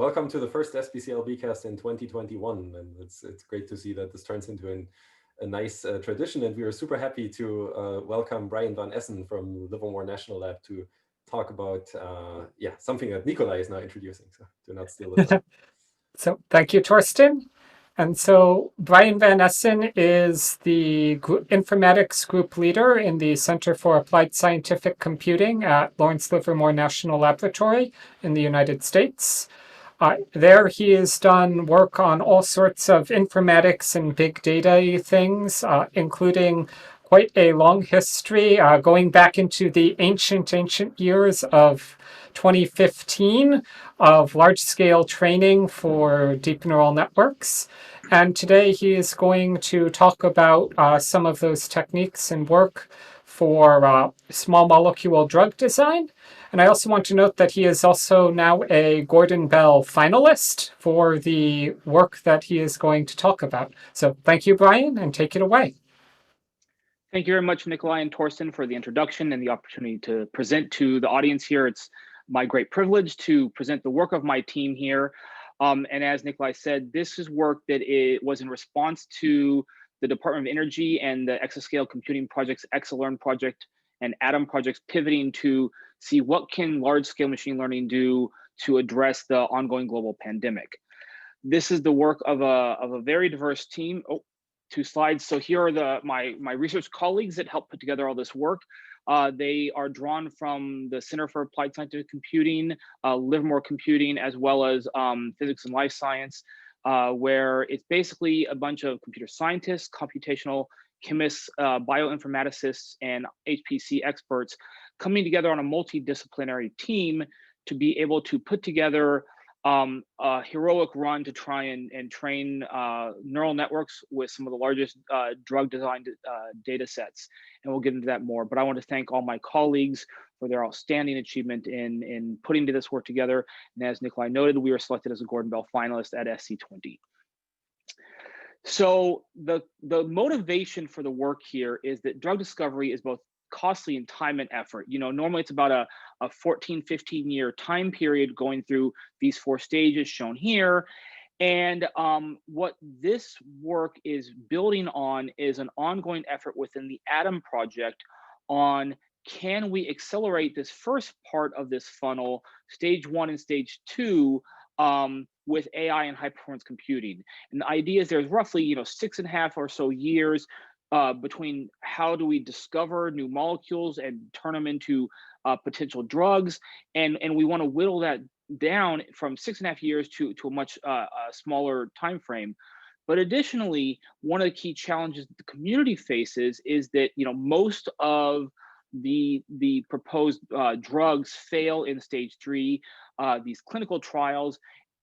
welcome to the first SBCLB cast in 2021, and it's great to see that this turns into a nice tradition, and we are super happy to welcome Brian van Essen from Livermore National Lab to talk about something that Nikolai is now introducing, so do not steal the thunder. So thank you, Torsten. And so Brian van Essen is the informatics group leader in the Center for Applied Scientific Computing at Lawrence Livermore National Laboratory in the United States. There he has done work on all sorts of informatics and big data things, including quite a long history going back into the ancient years of 2015 of large-scale training for deep neural networks. And today he is going to talk about some of those techniques and work for small molecule drug design. And I also want to note that he is also now a Gordon Bell finalist for the work that he is going to talk about. So thank you, Brian, and take it away. Thank you very much, Nikolai and Torsten, for the introduction and the opportunity to present to the audience here. It's my great privilege to present the work of my team here. And as Nikolai said, this is work that was in response to the Department of Energy and the exascale computing projects, XLearn project and Atom projects, pivoting to see what can large-scale machine learning do to address the ongoing global pandemic. This is the work of a very diverse team. Oh, 2 slides. So here are my research colleagues that helped put together all this work. They are drawn from the Center for Applied Scientific Computing, Livermore Computing, as well as Physics and Life Science, where it's basically a bunch of computer scientists, computational chemists, bioinformaticists, and HPC experts coming together on a multidisciplinary team to be able to put together a heroic run to try and train neural networks with some of the largest drug design data sets. And we'll get into that more. But I want to thank all my colleagues for their outstanding achievement in putting this work together. And as Nikolai noted, we were selected as a Gordon Bell finalist at SC20. So the motivation for the work here is that drug discovery is both costly in time and effort. You know, normally it's about a 14, 15-year time period going through these 4 stages shown here. And what this work is building on is an ongoing effort within the Atom project on, can we accelerate this first part of this funnel, stage 1 and stage 2, with AI and high performance computing. And the idea is there's roughly 6.5 or so years between how do we discover new molecules and turn them into potential drugs, and we want to whittle that down from 6.5 years to a much smaller time frame. But additionally, one of the key challenges the community faces is that most of the proposed drugs fail in stage 3, these clinical trials.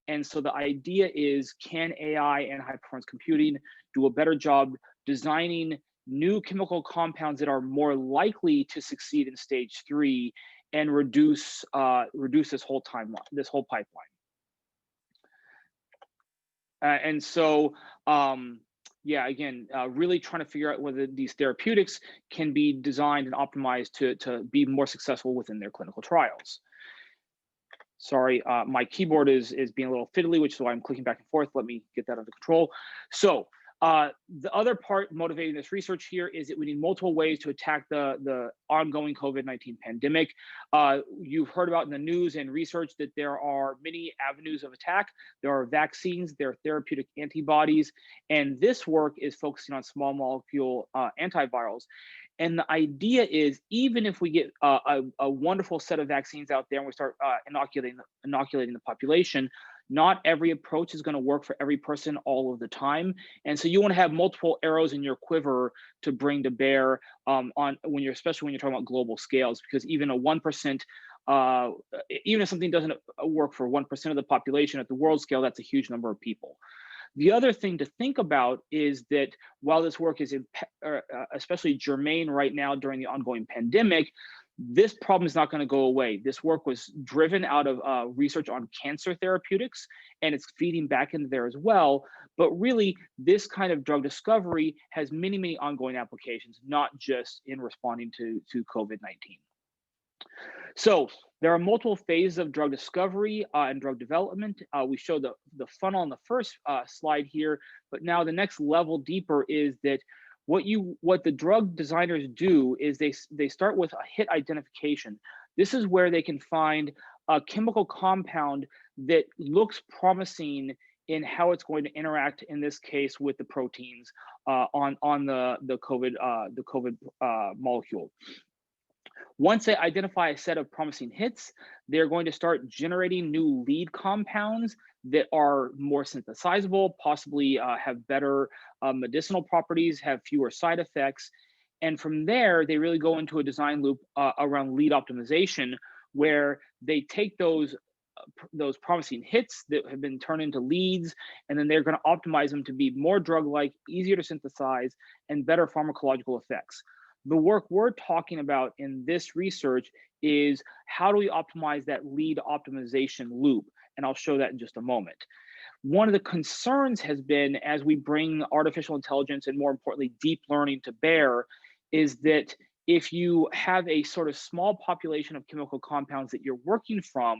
And so the idea is, can AI and high performance computing do a better job designing new chemical compounds that are more likely to succeed in stage 3 and reduce this whole timeline, this whole pipeline. And so, again, really trying to figure out whether these therapeutics can be designed and optimized to be more successful within their clinical trials. Sorry, my keyboard is being a little fiddly, which is why I'm clicking back and forth. Let me get that under control. So the other part motivating this research here is that we need multiple ways to attack the ongoing COVID-19 pandemic. You've heard about in the news and research that there are many avenues of attack. There are vaccines, there are therapeutic antibodies, and this work is focusing on small molecule antivirals. And the idea is, even if we get a wonderful set of vaccines out there and we start inoculating the population, not every approach is going to work for every person all of the time. And so you want to have multiple arrows in your quiver to bring to bear especially when you're talking about global scales, because even a 1%, even if something doesn't work for 1% of the population at the world scale, that's a huge number of people. The other thing to think about is that while this work is especially germane right now during the ongoing pandemic, this problem is not going to go away. This work was driven out of research on cancer therapeutics, and it's feeding back into there as well. But really, this kind of drug discovery has many, many ongoing applications, not just in responding to COVID-19. So There are multiple phases of drug discovery and drug development. We showed the funnel on the first slide here, but now the next level deeper is that what the drug designers do is they start with a hit identification. This is where they can find a chemical compound that looks promising in how it's going to interact, in this case, with the proteins on the COVID molecule. Once they identify a set of promising hits, they're going to start generating new lead compounds that are more synthesizable, possibly have better medicinal properties, have fewer side effects. And from there, they really go into a design loop around lead optimization, where they take those promising hits that have been turned into leads, and then they're going to optimize them to be more drug-like, easier to synthesize, and better pharmacological effects. The work we're talking about in this research is how do we optimize that lead optimization loop? And I'll show that in just a moment. One of the concerns has been, as we bring artificial intelligence and more importantly, deep learning to bear, is that if you have a sort of small population of chemical compounds that you're working from,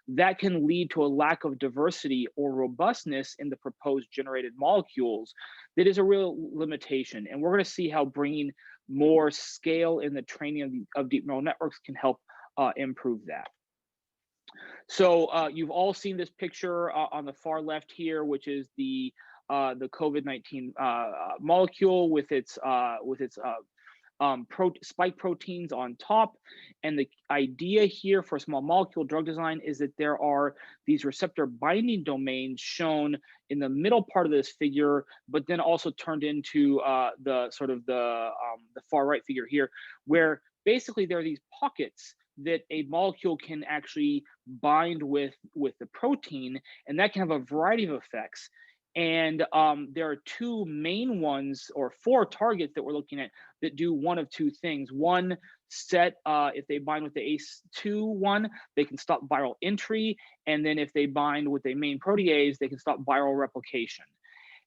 that can lead to a lack of diversity or robustness in the proposed generated molecules. That is a real limitation. And we're going to see how bringing more scale in the training of deep neural networks can help improve that. So you've all seen this picture on the far left here, which is the COVID-19 molecule with its spike proteins on top. And the idea here for small molecule drug design is that there are these receptor binding domains shown in the middle part of this figure, but then also turned into the far right figure here, where basically there are these pockets that a molecule can actually bind with the protein, and that can have a variety of effects. And there are two main ones, or four targets that we're looking at, that do one of two things. One, if they bind with the ACE2 one, they can stop viral entry. And then if they bind with a main protease, they can stop viral replication.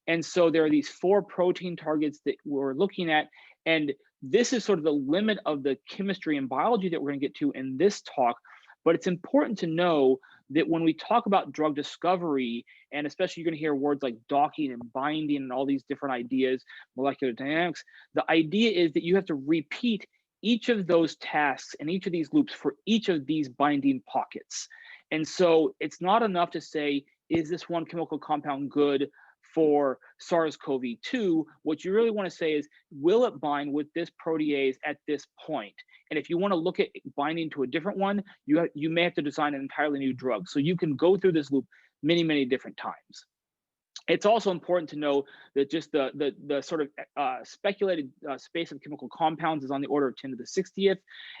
And so there are these four protein targets that we're looking at. And this is sort of the limit of the chemistry and biology that we're going to get to in this talk. But it's important to know that when we talk about drug discovery, and especially you're going to hear words like docking and binding and all these different ideas, molecular dynamics, the idea is that you have to repeat each of those tasks and each of these loops for each of these binding pockets. And so it's not enough to say, is this one chemical compound good for SARS-CoV-2? What you really want to say is, will it bind with this protease at this point? And if you want to look at binding to a different one, you may have to design an entirely new drug. So you can go through this loop many, many different times. It's also important to know that just the sort of speculated space of chemical compounds is on the order of 10 to the 60th.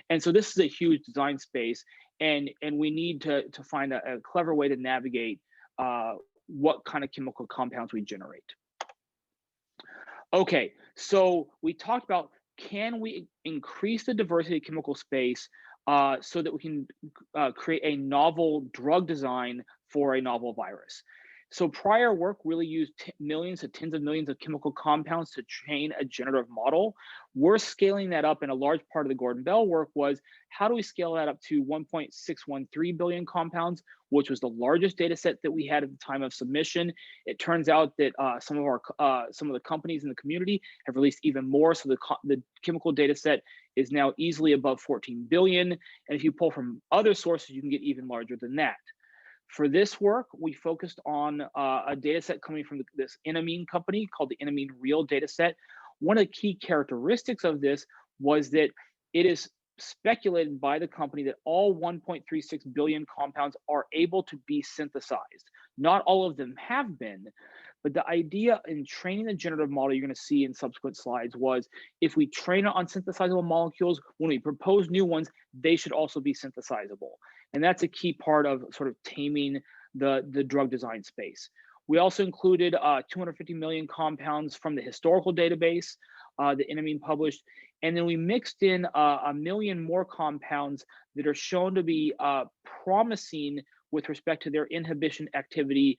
And so this is a huge design space, and we need to find a clever way to navigate what kind of chemical compounds we generate. Okay, so we talked about, can we increase the diversity of chemical space so that we can create a novel drug design for a novel virus? So prior work really used millions to tens of millions of chemical compounds to train a generative model. We're scaling that up, and a large part of the Gordon Bell work was, how do we scale that up to 1.613 billion compounds, which was the largest data set that we had at the time of submission. It turns out that some of the companies in the community have released even more, so the chemical data set is now easily above 14 billion. And if you pull from other sources, you can get even larger than that. For this work, we focused on a data set coming from this Enamine company called the Enamine Real data set. One of the key characteristics of this was that it is speculated by the company that all 1.36 billion compounds are able to be synthesized. Not all of them have been, but the idea in training the generative model you're going to see in subsequent slides was, if we train it on synthesizable molecules, when we propose new ones, they should also be synthesizable. And that's a key part of sort of taming the drug design space. We also included 250 million compounds from the historical database that Enamine published. And then we mixed in 1 million more compounds that are shown to be promising with respect to their inhibition activity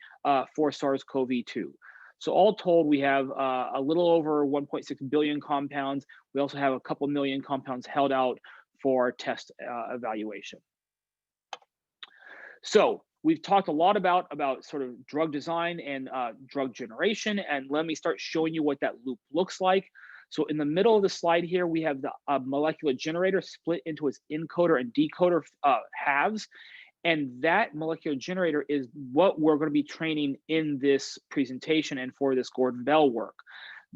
for SARS-CoV-2. So all told, we have a little over 1.6 billion compounds. We also have a couple million compounds held out for test evaluation. So we've talked a lot about sort of drug design and drug generation, and let me start showing you what that loop looks like. So in the middle of the slide here, we have the molecular generator split into its encoder and decoder halves. And that molecular generator is what we're going to be training in this presentation and for this Gordon Bell work.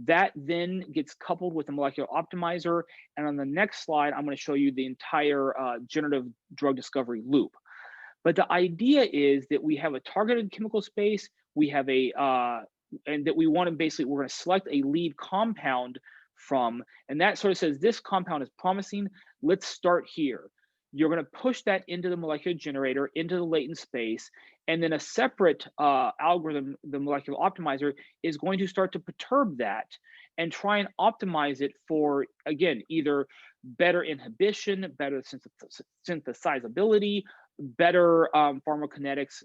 That then gets coupled with a molecular optimizer. And on the next slide, I'm going to show you the entire generative drug discovery loop. But the idea is that we have a targeted chemical space, we have and that we want to basically, we're going to select a lead compound from, and that sort of says this compound is promising, let's start here. You're going to push that into the molecular generator, into the latent space, and then a separate algorithm, the molecular optimizer, is going to start to perturb that and try and optimize it for, again, either better inhibition, better synthesizability, better pharmacokinetics,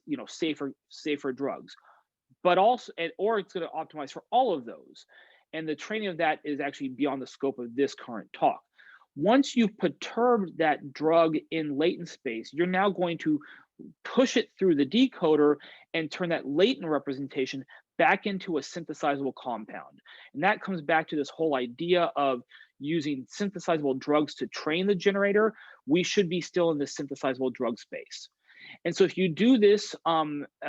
safer drugs, but also, or it's going to optimize for all of those. And the training of that is actually beyond the scope of this current talk. Once you've perturbed that drug in latent space, you're now going to push it through the decoder and turn that latent representation back into a synthesizable compound. And that comes back to this whole idea of using synthesizable drugs to train the generator. We should be still in the synthesizable drug space. And so if you do this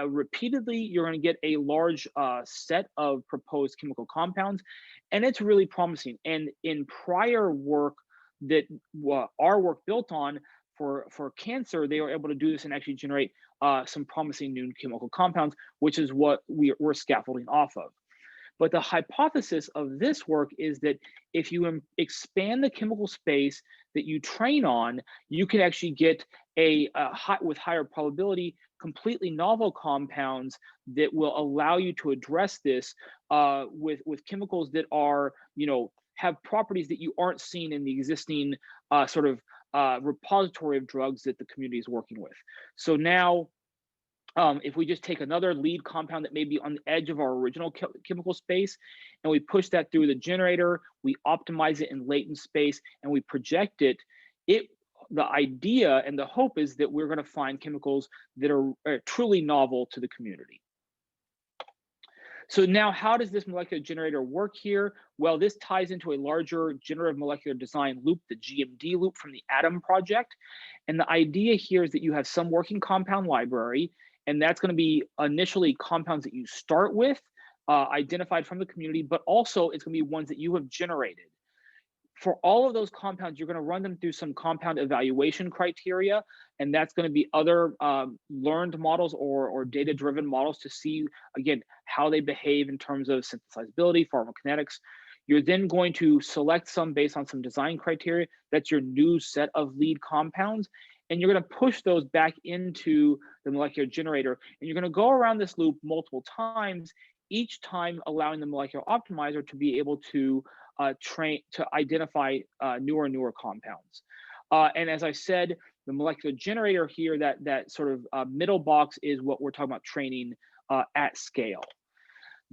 repeatedly, you're going to get a large set of proposed chemical compounds, and it's really promising. And in prior work that our work built on for cancer, they were able to do this and actually generate some promising new chemical compounds, which is what we're scaffolding off of. But the hypothesis of this work is that if you expand the chemical space that you train on, you can actually get with higher probability, completely novel compounds that will allow you to address this with chemicals that are, have properties that you aren't seeing in the existing repository of drugs that the community is working with. So now, if we just take another lead compound that may be on the edge of our original chemical space, and we push that through the generator, we optimize it in latent space, and we project it, the idea and the hope is that we're going to find chemicals that are truly novel to the community. So now, how does this molecular generator work here? Well, this ties into a larger generative molecular design loop, the GMD loop from the ATOM project. And the idea here is that you have some working compound library, and that's going to be initially compounds that you start with, identified from the community, but also it's going to be ones that you have generated. For all of those compounds, you're going to run them through some compound evaluation criteria, and that's going to be other learned models or data-driven models to see, again, how they behave in terms of synthesizability, pharmacokinetics. You're then going to select some based on some design criteria. That's your new set of lead compounds. And you're going to push those back into the molecular generator. And you're going to go around this loop multiple times, each time allowing the molecular optimizer to be able to identify newer and newer compounds. And as I said, the molecular generator here, that sort of middle box is what we're talking about training at scale.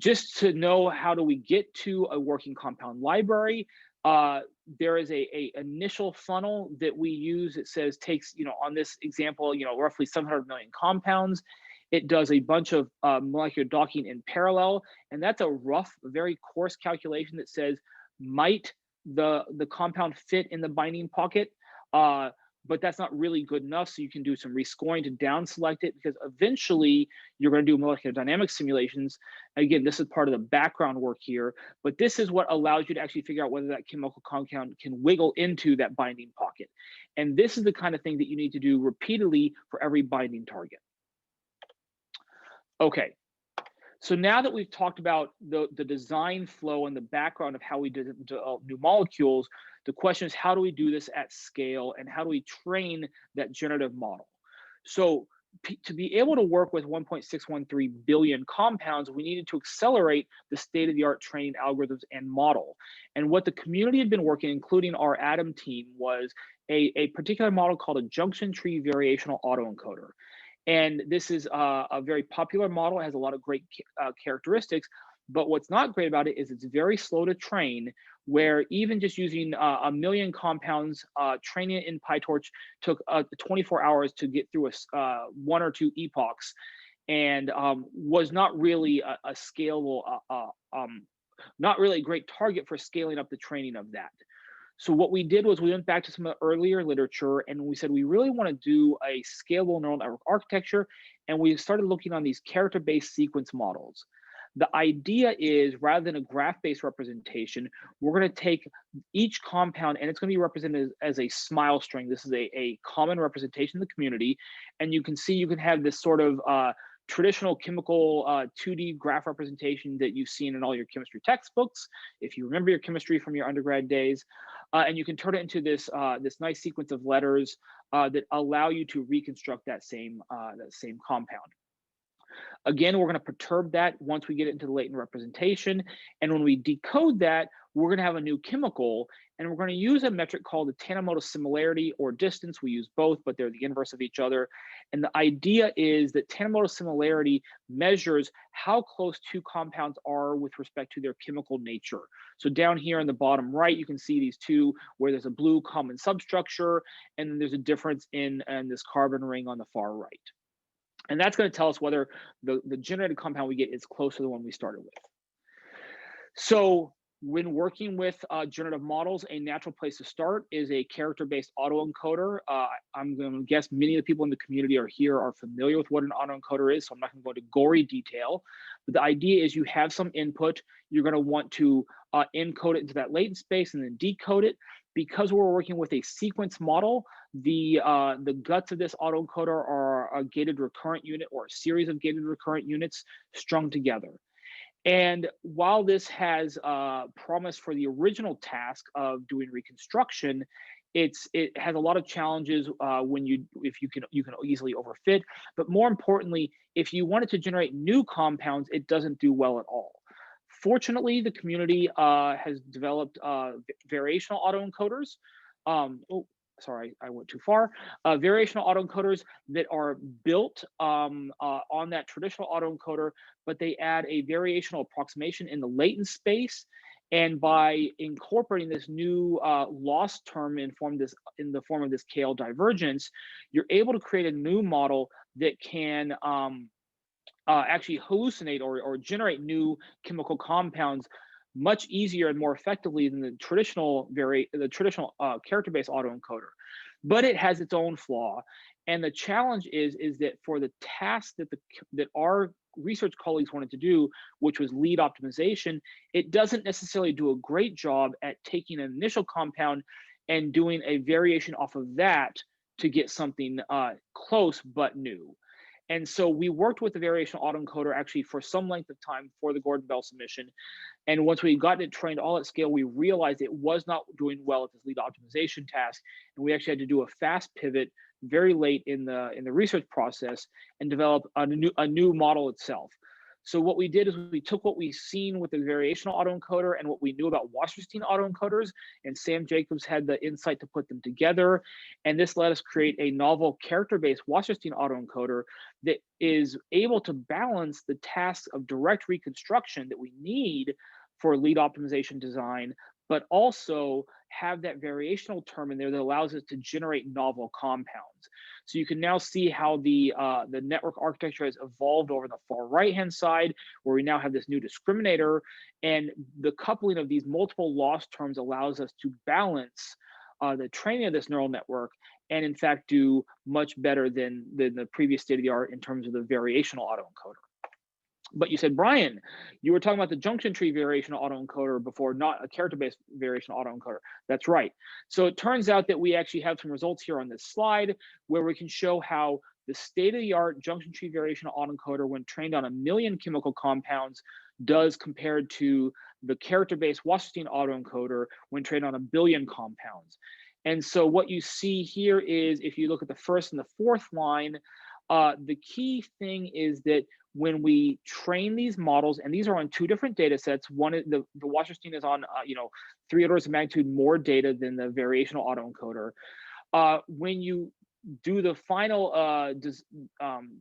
Just to know how do we get to a working compound library, there is a initial funnel that we use. It says takes, on this example, roughly 700 million compounds. It does a bunch of molecular docking in parallel, and that's a rough, very coarse calculation that says, might the compound fit in the binding pocket? But that's not really good enough. So you can do some rescoring to down select it, because eventually you're going to do molecular dynamic simulations. Again, this is part of the background work here, but this is what allows you to actually figure out whether that chemical compound can wiggle into that binding pocket. And this is the kind of thing that you need to do repeatedly for every binding target. Okay. So now that we've talked about the design flow and the background of how we develop new molecules, the question is, how do we do this at scale, and how do we train that generative model? So to be able to work with 1.613 billion compounds, we needed to accelerate the state-of-the-art training algorithms and model. And what the community had been working, including our ATOM team, was a particular model called a Junction-Tree-Variational autoencoder. And this is a very popular model. It has a lot of great characteristics, But what's not great about it is it's very slow to train, where even just using 1 million compounds, training it in PyTorch took 24 hours to get through 1 or 2 epochs, and was not really a scalable, not really a great target for scaling up the training of that. So what we did was we went back to some of the earlier literature and we said we really want to do a scalable neural network architecture, and we started looking on these character-based sequence models. The idea is, rather than a graph-based representation, we're going to take each compound and it's going to be represented as a smile string. This is a common representation in the community, and you can see you can have this sort of traditional chemical 2D graph representation that you've seen in all your chemistry textbooks, if you remember your chemistry from your undergrad days, and you can turn it into this this nice sequence of letters that allow you to reconstruct that same compound. Again, we're going to perturb that once we get it into the latent representation, and when we decode that, we're going to have a new chemical, and we're going to use a metric called the tandem-modal similarity or distance. We use both, but they're the inverse of each other. And the idea is that tandem-modal similarity measures how close two compounds are with respect to their chemical nature. So down here in the bottom right, you can see these two where there's a blue common substructure, and then there's a difference in this carbon ring on the far right. And that's going to tell us whether the generated compound we get is close to the one we started with. So when working with generative models, a natural place to start is a character-based autoencoder. I'm going to guess many of the people in the community are familiar with what an autoencoder is, so I'm not going to go into gory detail. But the idea is you have some input, you're going to want to encode it into that latent space and then decode it. Because we're working with a sequence model, the guts of this autoencoder are a gated recurrent unit or a series of gated recurrent units strung together. And while this has promise for the original task of doing reconstruction, it has a lot of challenges if you can easily overfit. But more importantly, if you wanted to generate new compounds, it doesn't do well at all. Fortunately, the community has developed variational autoencoders. Oh, sorry, I went too far. Variational autoencoders that are built on that traditional autoencoder, but they add a variational approximation in the latent space. And by incorporating this new loss term in the form of this KL divergence, you're able to create a new model that can actually hallucinate or generate new chemical compounds much easier and more effectively than the traditional character-based autoencoder. But it has its own flaw, and the challenge is that for the task that our research colleagues wanted to do, which was lead optimization, it doesn't necessarily do a great job at taking an initial compound and doing a variation off of that to get something close but new. And so we worked with the variational autoencoder actually for some length of time for the Gordon Bell submission. And once we got it trained all at scale, we realized it was not doing well at this lead optimization task. And we actually had to do a fast pivot very late in the research process and develop a new model itself. So what we did is we took what we've seen with the variational autoencoder and what we knew about Wasserstein autoencoders, and Sam Jacobs had the insight to put them together. And this let us create a novel character-based Wasserstein autoencoder that is able to balance the tasks of direct reconstruction that we need for lead optimization design, but also have that variational term in there that allows us to generate novel compounds. So you can now see how the network architecture has evolved over the far right-hand side, where we now have this new discriminator, and the coupling of these multiple loss terms allows us to balance the training of this neural network and in fact do much better than the previous state of the art in terms of the variational autoencoder. But you said, Brian, you were talking about the Junction-Tree-Variational autoencoder before, not a character-based variational autoencoder. That's right. So it turns out that we actually have some results here on this slide where we can show how the state-of-the-art Junction-Tree-Variational autoencoder, when trained on 1 million chemical compounds, does compared to the character-based Wasserstein autoencoder when trained on 1 billion compounds. And so what you see here is, if you look at the first and the fourth line, the key thing is that when we train these models, and these are on 2 different data sets, one is the Wasserstein is on 3 orders of magnitude more data than the variational autoencoder. When you do the final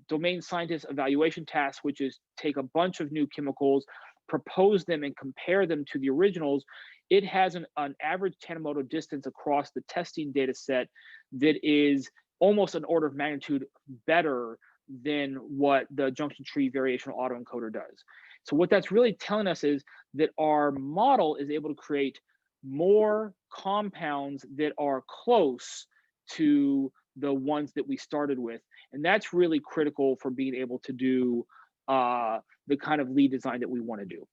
domain scientist evaluation task, which is take a bunch of new chemicals, propose them and compare them to the originals, it has an average tandem modal distance across the testing data set that is almost an order of magnitude better than what the Junction-Tree-Variational autoencoder does. So what that's really telling us is that our model is able to create more compounds that are close to the ones that we started with. And that's really critical for being able to do the kind of lead design that we want to do.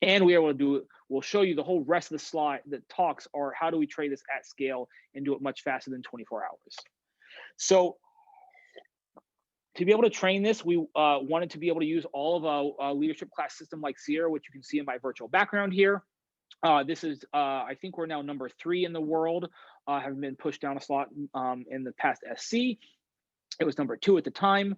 And we are able to do it. We'll show you the whole rest of the slide that talks are how do we train this at scale and do it much faster than 24 hours. So to be able to train this, we wanted to be able to use all of our leadership class system like Sierra, which you can see in my virtual background here. This is, I think we're now number 3 in the world, have been pushed down a slot in the past SC. It was number 2 at the time.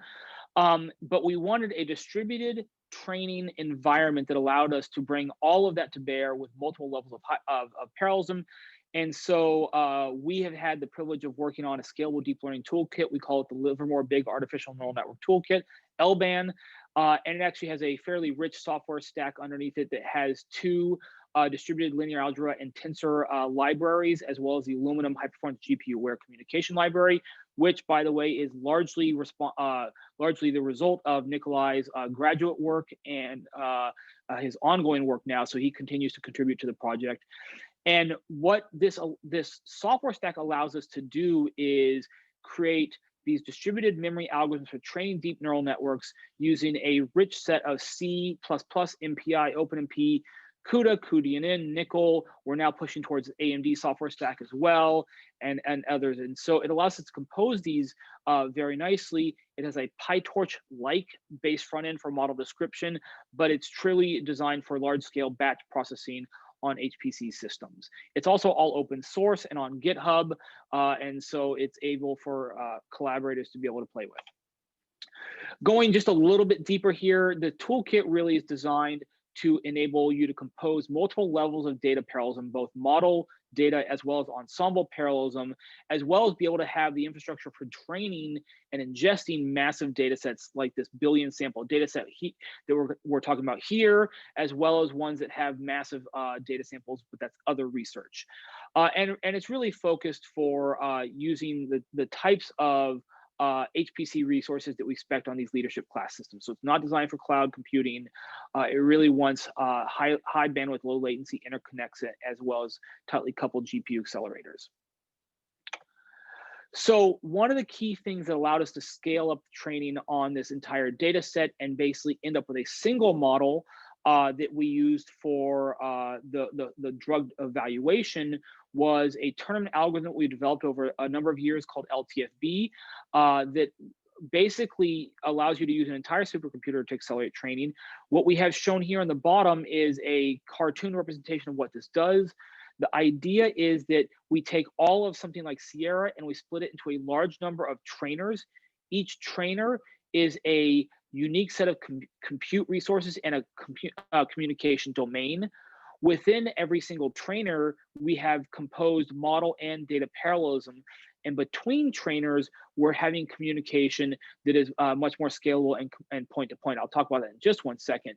But we wanted a distributed training environment that allowed us to bring all of that to bear with multiple levels of parallelism. And so we have had the privilege of working on a scalable deep learning toolkit. We call it the Livermore Big Artificial Neural Network Toolkit, LBANN. And it actually has a fairly rich software stack underneath it that has 2 distributed linear algebra and tensor libraries, as well as the Aluminum high performance GPU aware communication library, which, by the way, is largely the result of Nikolai's graduate work and his ongoing work now. So he continues to contribute to the project. And what this software stack allows us to do is create these distributed memory algorithms for training deep neural networks using a rich set of C++, MPI, OpenMP, CUDA, cuDNN, Nickel. We're now pushing towards AMD software stack as well, and others. And so it allows us to compose these very nicely. It has a PyTorch-like base front end for model description, but it's truly designed for large-scale batch processing on HPC systems. It's also all open source and on GitHub, and so it's able for collaborators to be able to play with. Going just a little bit deeper here, the toolkit really is designed to enable you to compose multiple levels of data parallelism, both model data as well as ensemble parallelism, as well as be able to have the infrastructure for training and ingesting massive data sets like this billion sample data set that we're talking about here, as well as ones that have massive data samples, but that's other research. And it's really focused for using the types of HPC resources that we expect on these leadership class systems. So it's not designed for cloud computing. It really wants high bandwidth, low latency interconnects, as well as tightly coupled GPU accelerators. So one of the key things that allowed us to scale up training on this entire data set and basically end up with a single model that we used for the drug evaluation was a tournament algorithm we developed over a number of years called LTFB that basically allows you to use an entire supercomputer to accelerate training. What we have shown here on the bottom is a cartoon representation of what this does. The idea is that we take all of something like Sierra and we split it into a large number of trainers. Each trainer is a unique set of compute resources and a communication domain. Within every single trainer, we have composed model and data parallelism. And between trainers, we're having communication that is much more scalable and point-to-point. I'll talk about that in just one second.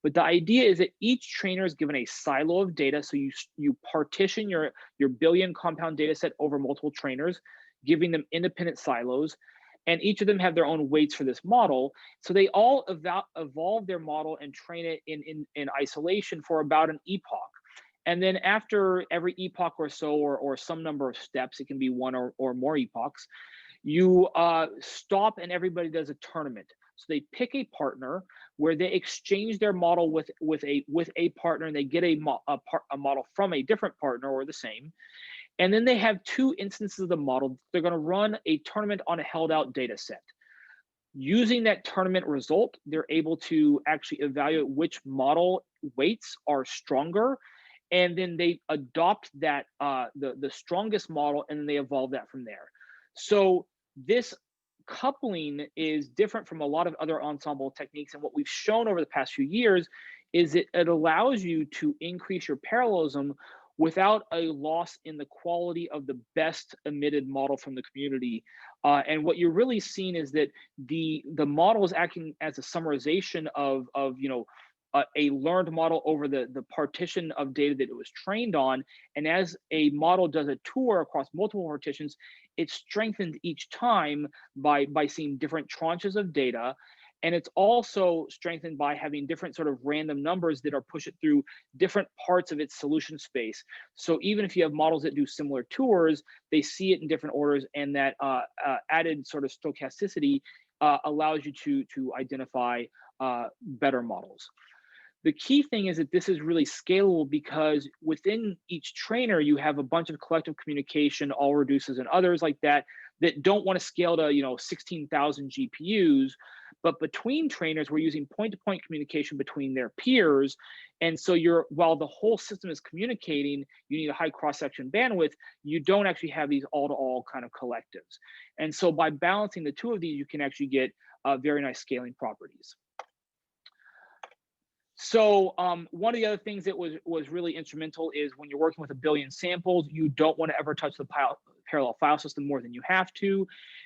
But the idea is that each trainer is given a silo of data. So you partition your billion compound data set over multiple trainers, giving them independent silos. And each of them have their own weights for this model. So they all evolve their model and train it in isolation for about an epoch. And then after every epoch or so, or some number of steps, it can be one or more epochs, you stop and everybody does a tournament. So they pick a partner where they exchange their model with a partner, and they get a model from a different partner or the same. And then they have 2 instances of the model. They're going to run a tournament on a held out data set. Using that tournament result, they're able to actually evaluate which model weights are stronger. And then they adopt that, the strongest model, and then they evolve that from there. So this coupling is different from a lot of other ensemble techniques. And what we've shown over the past few years is that it allows you to increase your parallelism without a loss in the quality of the best emitted model from the community. And what you're really seeing is that the model is acting as a summarization of a learned model over the partition of data that it was trained on. And as a model does a tour across multiple partitions, it's strengthened each time by seeing different tranches of data. And it's also strengthened by having different sort of random numbers that are pushed through different parts of its solution space. So even if you have models that do similar tours, they see it in different orders, and that added sort of stochasticity allows you to identify better models. The key thing is that this is really scalable, because within each trainer, you have a bunch of collective communication, all reduces and others like that don't want to scale to 16,000 GPUs. But between trainers, we're using point-to-point communication between their peers. And so while the whole system is communicating, you need a high cross-section bandwidth, you don't actually have these all-to-all kind of collectives. And so by balancing the two of these, you can actually get very nice scaling properties. So one of the other things that was really instrumental is when you're working with 1 billion samples, you don't want to ever touch the parallel file system more than you have to.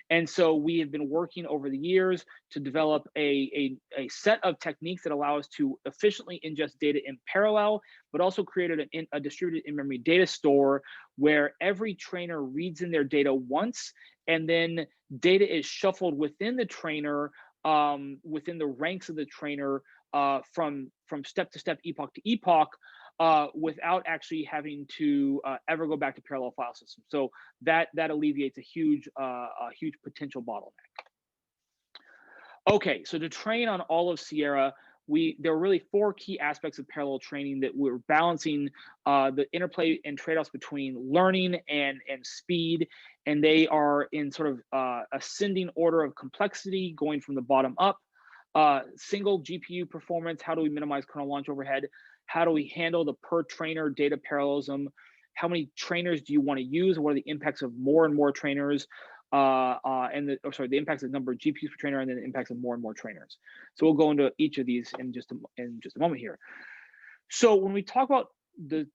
And so we have been working over the years to develop a set of techniques that allow us to efficiently ingest data in parallel, but also created a distributed in-memory data store where every trainer reads in their data once, and then data is shuffled within the trainer, within the ranks of the trainer, from step to step, epoch to epoch, without actually having to ever go back to parallel file system. So that alleviates a huge potential bottleneck. Okay, so to train on all of Sierra, there were really 4 key aspects of parallel training that we were balancing the interplay and trade-offs between learning and speed, and they are in sort of ascending order of complexity, going from the bottom up. Single GPU performance, how do we minimize kernel launch overhead? How do we handle the per trainer data parallelism? How many trainers do you want to use? What are the impacts of more and more trainers? The impacts of the number of GPUs per trainer, and then the impacts of more and more trainers. So we'll go into each of these in just a moment here. So when we talk about the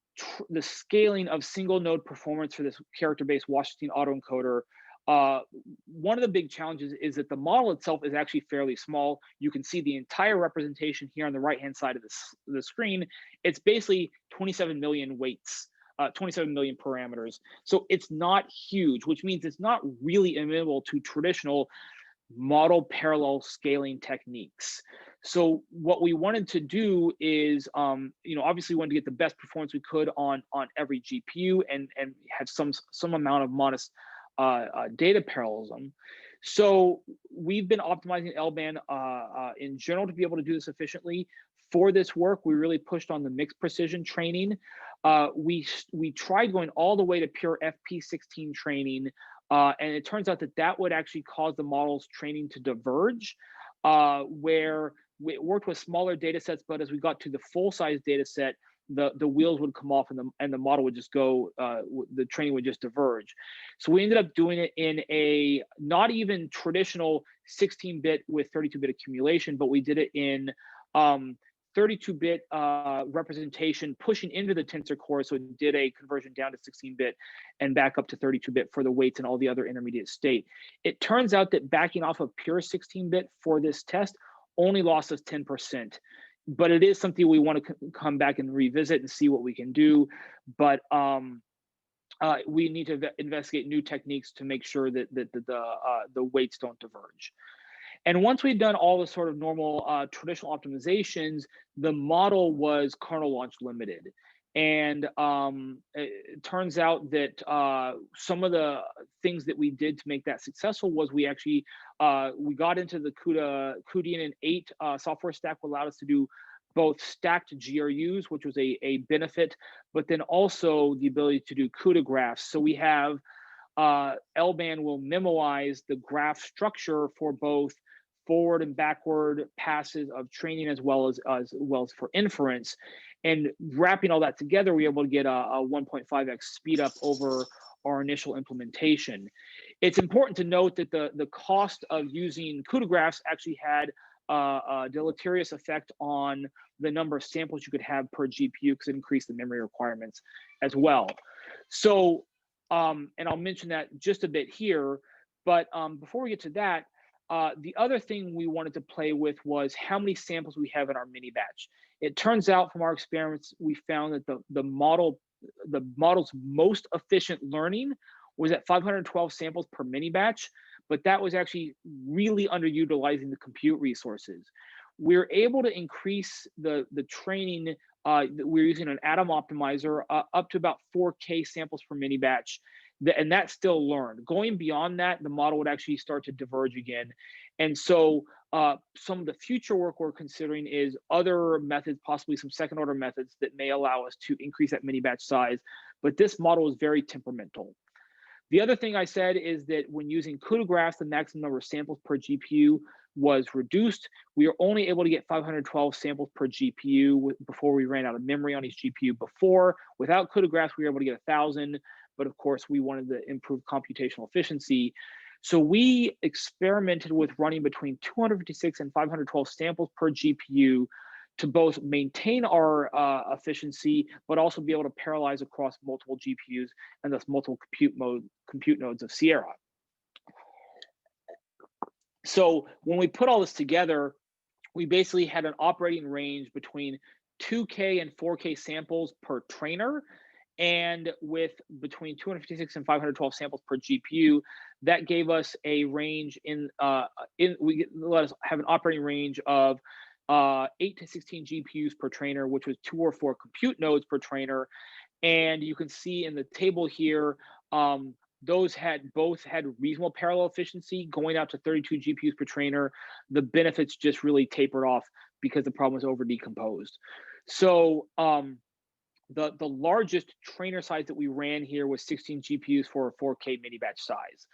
scaling of single node performance for this character-based Wasserstein autoencoder, one of the big challenges is that the model itself is actually fairly small. You can see the entire representation here on the right-hand side of the screen. It's basically 27 million weights, 27 million parameters. So it's not huge, which means it's not really amenable to traditional model parallel scaling techniques. So what we wanted to do is, obviously we wanted to get the best performance we could on every GPU and have some amount of modest data parallelism. So we've been optimizing LBANN in general to be able to do this efficiently. For this work, we really pushed on the mixed precision training. We tried going all the way to pure FP16 training, and it turns out that would actually cause the model's training to diverge, where it worked with smaller data sets, but as we got to the full size data set, the wheels would come off and the model would just go, the training would just diverge. So we ended up doing it in a not even traditional 16-bit with 32-bit accumulation, but we did it in 32-bit representation pushing into the tensor core. So it did a conversion down to 16-bit and back up to 32-bit for the weights and all the other intermediate state. It turns out that backing off of pure 16-bit for this test only lost us 10%. But it is something we want to come back and revisit and see what we can do. But we need to investigate new techniques to make sure that the weights don't diverge. And once we'd done all the sort of normal traditional optimizations, the model was kernel launch limited. And it turns out that some of the things that we did to make that successful was we actually, we got into the CUDA and 8 software stack, which allowed us to do both stacked GRUs, which was a benefit, but then also the ability to do CUDA graphs. So we have LBANN will memoize the graph structure for both forward and backward passes of training as well as for inference. And wrapping all that together, we were able to get a 1.5x speed up over our initial implementation. It's important to note that the cost of using CUDA graphs actually had a deleterious effect on the number of samples you could have per GPU because it increased the memory requirements as well. So, and I'll mention that just a bit here, but before we get to that, the other thing we wanted to play with was how many samples we have in our mini batch. It turns out from our experiments, we found that the model's most efficient learning was at 512 samples per mini batch, but that was actually really underutilizing the compute resources. We're able to increase the training. We're using an atom optimizer up to about 4K samples per mini batch, and that's still learned. Going beyond that, the model would actually start to diverge again. And so some of the future work we're considering is other methods, possibly some second order methods that may allow us to increase that mini batch size, but this model is very temperamental. The other thing I said is that when using CUDA graphs, the maximum number of samples per GPU was reduced. We were only able to get 512 samples per GPU before we ran out of memory on each GPU before. Without CUDA graphs, we were able to get 1,000, but of course we wanted to improve computational efficiency. So we experimented with running between 256 and 512 samples per GPU to both maintain our efficiency, but also be able to parallelize across multiple GPUs and thus multiple compute nodes of Sierra. So when we put all this together, we basically had an operating range between 2K and 4K samples per trainer, and with between 256 and 512 samples per GPU, that gave us a range we let us have an operating range of 8 to 16 GPUs per trainer, which was 2 or 4 compute nodes per trainer. And you can see in the table here, those both had reasonable parallel efficiency, going out to 32 GPUs per trainer. The benefits just really tapered off because the problem was over decomposed. So the largest trainer size that we ran here was 16 GPUs for a 4K mini batch size.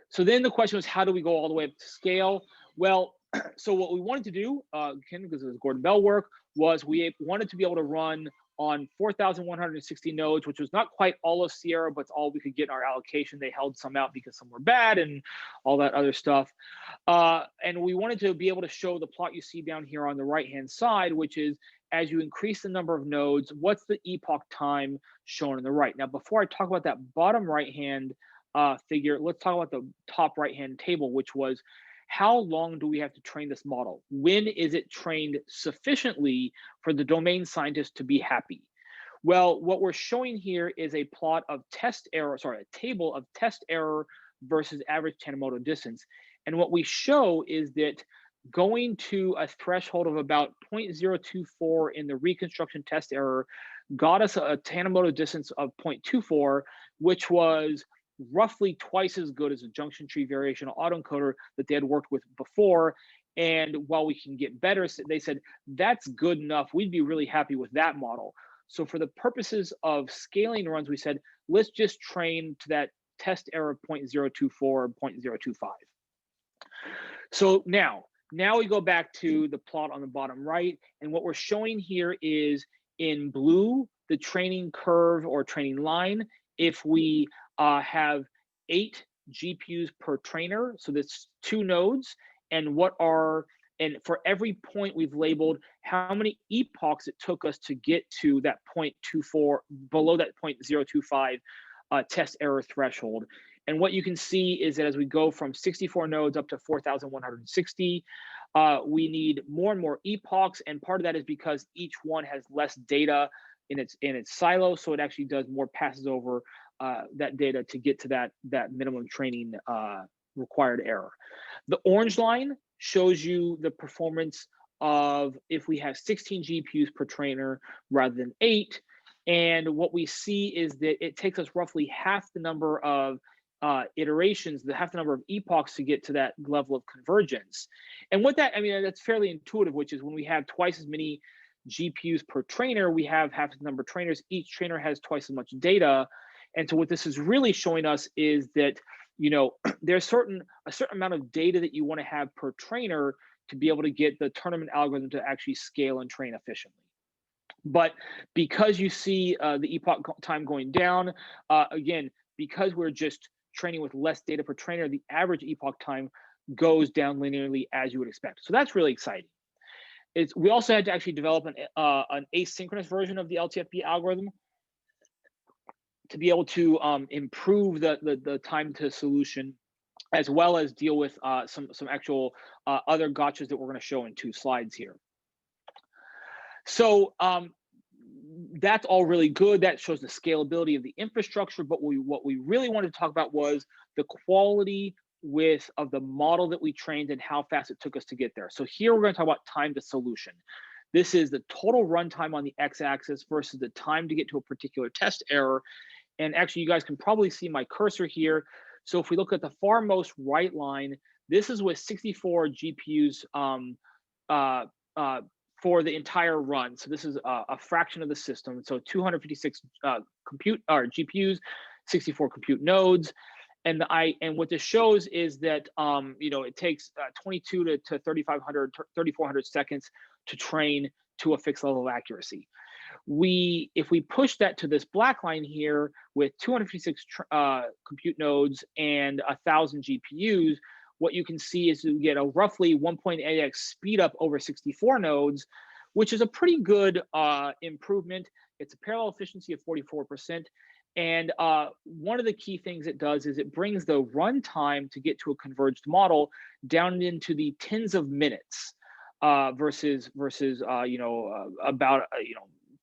So then the question was, how do we go all the way up to scale? Well, so what we wanted to do, again, because it was Gordon Bell work, was we wanted to be able to run on 4,160 nodes, which was not quite all of Sierra, but it's all we could get in our allocation. They held some out because some were bad and all that other stuff. And we wanted to be able to show the plot you see down here on the right-hand side, which is as you increase the number of nodes, what's the epoch time shown on the right? Now, before I talk about that bottom right-hand figure, let's talk about the top right-hand table, which was how long do we have to train this model? When is it trained sufficiently for the domain scientist to be happy? Well, what we're showing here is a plot of test error, a table of test error versus average Tanimoto distance. And what we show is that going to a threshold of about 0.024 in the reconstruction test error got us a Tanimoto distance of 0.24, which was roughly twice as good as a Junction-Tree-Variational autoencoder that they had worked with before. And while we can get better, they said, that's good enough. We'd be really happy with that model. So for the purposes of scaling runs, we said, let's just train to that test error of 0.024 or 0.025. So now we go back to the plot on the bottom right. And what we're showing here is in blue, the training curve or training line. If we have 8 GPUs per trainer, so that's 2 nodes, and for every point we've labeled how many epochs it took us to get to that 0.24, below that 0.025 test error threshold. And what you can see is that as we go from 64 nodes up to 4,160, we need more and more epochs, and part of that is because each one has less data in its silo, so it actually does more passes over that data to get to that minimum training required error. The orange line shows you the performance of if we have 16 GPUs per trainer rather than 8. And what we see is that it takes us roughly half the number of iterations, half the number of epochs to get to that level of convergence. And what that, I mean, that's fairly intuitive, which is when we have twice as many GPUs per trainer, we have half the number of trainers. Each trainer has twice as much data. And so what this is really showing us is that, you know, there's a certain amount of data that you want to have per trainer to be able to get the tournament algorithm to actually scale and train efficiently. But because you see the epoch time going down, again, because we're just training with less data per trainer, the average epoch time goes down linearly as you would expect. So that's really exciting. We also had to actually develop an asynchronous version of the LTFB algorithm to be able to improve the time to solution as well as deal with some actual other gotchas that we're going to show in 2 slides here. So that's all really good. That shows the scalability of the infrastructure. But what we really wanted to talk about was the quality of the model that we trained and how fast it took us to get there. So here we're going to talk about time to solution. This is the total runtime on the x-axis versus the time to get to a particular test error. And actually, you guys can probably see my cursor here. So if we look at the far most right line, this is with 64 GPUs for the entire run. So this is a fraction of the system. So 256 GPUs, 64 compute nodes. And what this shows is that it takes 22 to 3,400 seconds to train to a fixed level of accuracy. If we push that to this black line here with 256 compute nodes and 1,000 GPUs, what you can see is you get a roughly 1.8x speed up over 64 nodes, which is a pretty good improvement. It's a parallel efficiency of 44%. And one of the key things it does is it brings the runtime to get to a converged model down into the tens of minutes versus about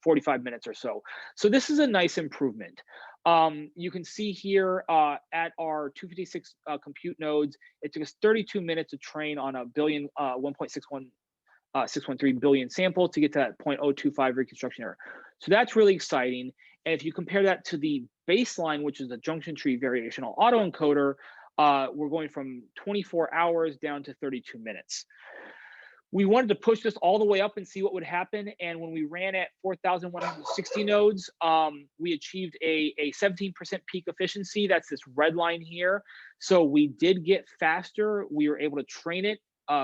45 minutes or so. So this is a nice improvement. You can see here at our 256 compute nodes, it took us 32 minutes to train on a 1.613 billion sample to get to that 0.025 reconstruction error. So that's really exciting. And if you compare that to the baseline, which is the Junction-Tree-Variational autoencoder, we're going from 24 hours down to 32 minutes. We wanted to push this all the way up and see what would happen. And when we ran at 4,160 nodes, we achieved a 17% peak efficiency. That's this red line here. So we did get faster. We were able to train it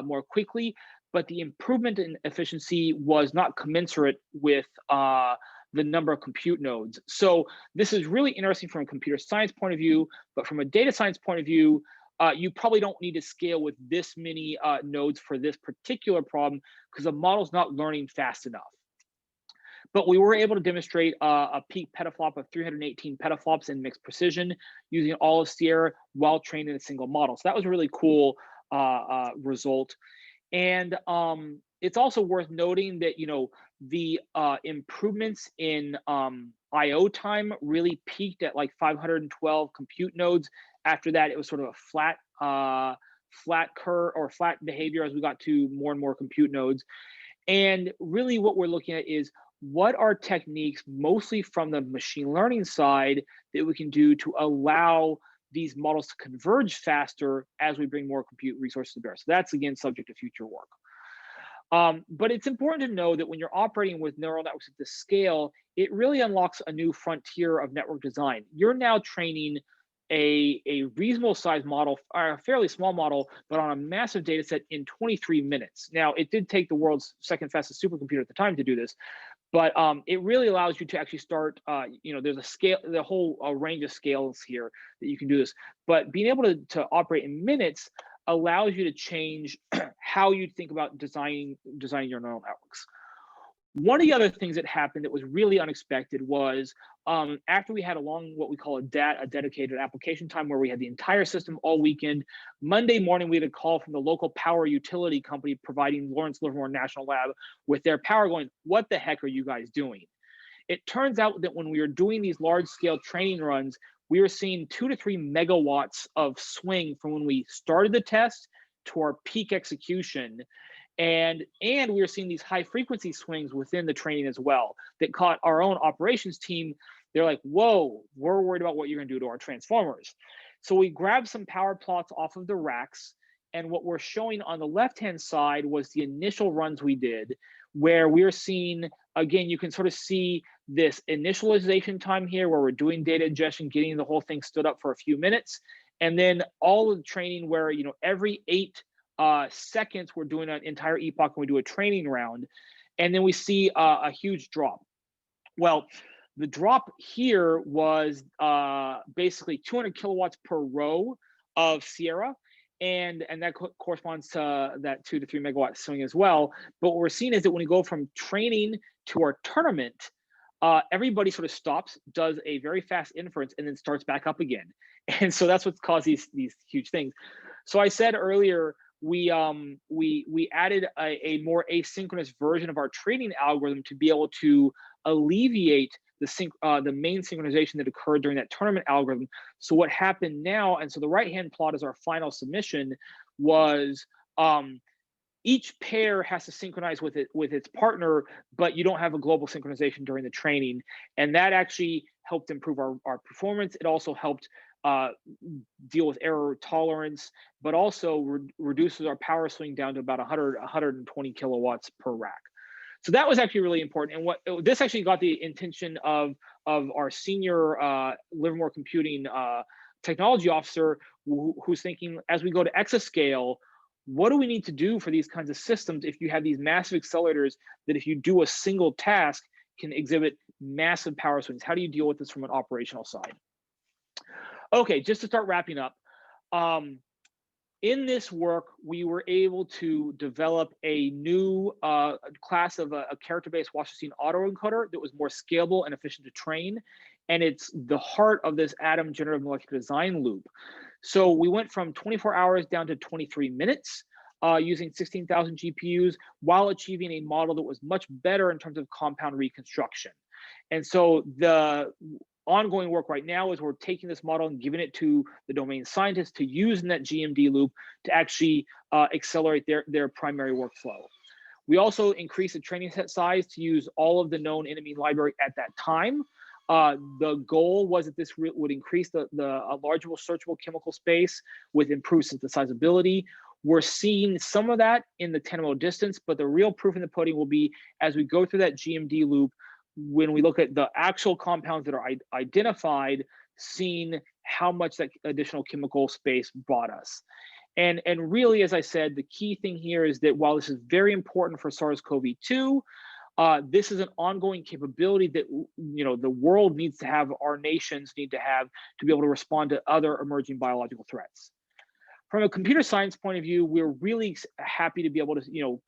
more quickly, but the improvement in efficiency was not commensurate with the number of compute nodes. So this is really interesting from a computer science point of view, but from a data science point of view, you probably don't need to scale with this many nodes for this particular problem because the model's not learning fast enough. But we were able to demonstrate a peak petaflop of 318 petaflops in mixed precision using all of Sierra while trained in a single model. So that was a really cool result. And it's also worth noting that the improvements in I/O time really peaked at like 512 compute nodes. After that, it was sort of a flat curve or flat behavior as we got to more and more compute nodes. And really what we're looking at is what are techniques, mostly from the machine learning side, that we can do to allow these models to converge faster as we bring more compute resources to bear. So that's, again, subject to future work. But it's important to know that when you're operating with neural networks at this scale, it really unlocks a new frontier of network design. You're now training a reasonable size model, or a fairly small model, but on a massive data set in 23 minutes. Now, it did take the world's second fastest supercomputer at the time to do this, but it really allows you to actually start, there's a scale, the whole range of scales here that you can do this, but being able to operate in minutes allows you to change how you think about designing your neural networks. One of the other things that happened that was really unexpected was after we had what we call a dedicated application time, where we had the entire system all weekend, Monday morning we had a call from the local power utility company providing Lawrence Livermore National Lab with their power going, what the heck are you guys doing? It turns out that when we were doing these large scale training runs, we were seeing 2 to 3 megawatts of swing from when we started the test to our peak execution. And we were seeing these high frequency swings within the training as well that caught our own operations team. They're like, whoa, we're worried about what you're going to do to our transformers. So we grabbed some power plots off of the racks. And what we're showing on the left-hand side was the initial runs we did, where we're seeing, again, you can sort of see this initialization time here where we're doing data ingestion, getting the whole thing stood up for a few minutes. And then all of the training where, every 8 seconds we're doing an entire epoch and we do a training round, and then we see a huge drop. Well, the drop here was basically 200 kilowatts per row of Sierra, and that corresponds to that 2 to 3 megawatt swing as well. But what we're seeing is that when we go from training to our tournament, everybody sort of stops, does a very fast inference, and then starts back up again. And so that's what's caused these huge things. So I said earlier, we added a more asynchronous version of our training algorithm to be able to alleviate the main synchronization that occurred during that tournament algorithm. So what happened now, and so the right-hand plot is our final submission, was each pair has to synchronize with its partner, but you don't have a global synchronization during the training. And that actually helped improve our performance. It also helped deal with error tolerance, but also reduces our power swing down to about 120 kilowatts per rack. So that was actually really important. And what this actually got the intention of our senior Livermore Computing technology officer, who's thinking, as we go to exascale, what do we need to do for these kinds of systems if you have these massive accelerators that if you do a single task can exhibit massive power swings? How do you deal with this from an operational side? Okay, just to start wrapping up, in this work, we were able to develop a new class of a character-based Wasserstein autoencoder that was more scalable and efficient to train. And it's the heart of this Atom generative molecular design loop. So we went from 24 hours down to 23 minutes using 16,000 GPUs while achieving a model that was much better in terms of compound reconstruction. And so the ongoing work right now is we're taking this model and giving it to the domain scientists to use in that GMD loop to actually accelerate their primary workflow. We also increased the training set size to use all of the known enemy library at that time. The goal was that this would increase the largeable searchable chemical space with improved synthesizability. We're seeing some of that in the 10 distance, but the real proof in the pudding will be as we go through that GMD loop, when we look at the actual compounds that are identified, seeing how much that additional chemical space brought us. And really, as I said, the key thing here is that while this is very important for SARS-CoV-2, this is an ongoing capability that the world needs to have, our nations need to have, to be able to respond to other emerging biological threats. From a computer science point of view, we're really happy to be able to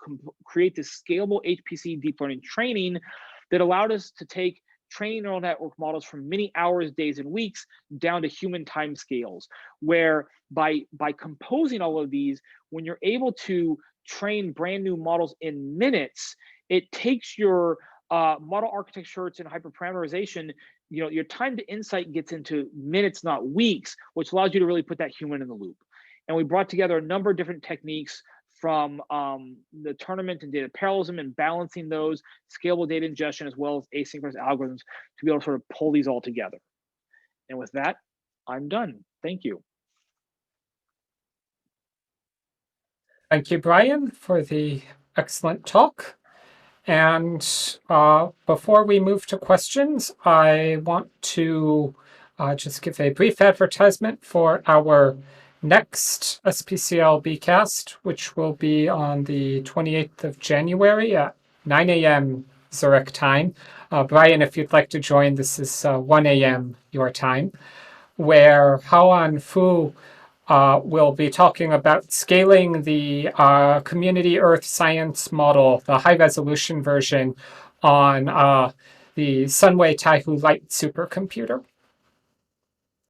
create this scalable HPC deep learning training that allowed us to take training neural network models from many hours, days, and weeks down to human timescales, where by composing all of these, when you're able to train brand new models in minutes, it takes your model architectures and hyperparameterization, your time to insight gets into minutes, not weeks, which allows you to really put that human in the loop. And we brought together a number of different techniques from the tournament and data parallelism and balancing those, scalable data ingestion, as well as asynchronous algorithms to be able to sort of pull these all together. And with that, I'm done. Thank you. Thank you, Brian, for the excellent talk. And before we move to questions, I want to just give a brief advertisement for our next SPCL BCast, which will be on the 28th of January at 9 a.m. Zurich time. Brian, if you'd like to join, this is 1 a.m. your time, where Haoan Fu will be talking about scaling the community Earth science model, the high-resolution version, on the Sunway Taihu Light supercomputer.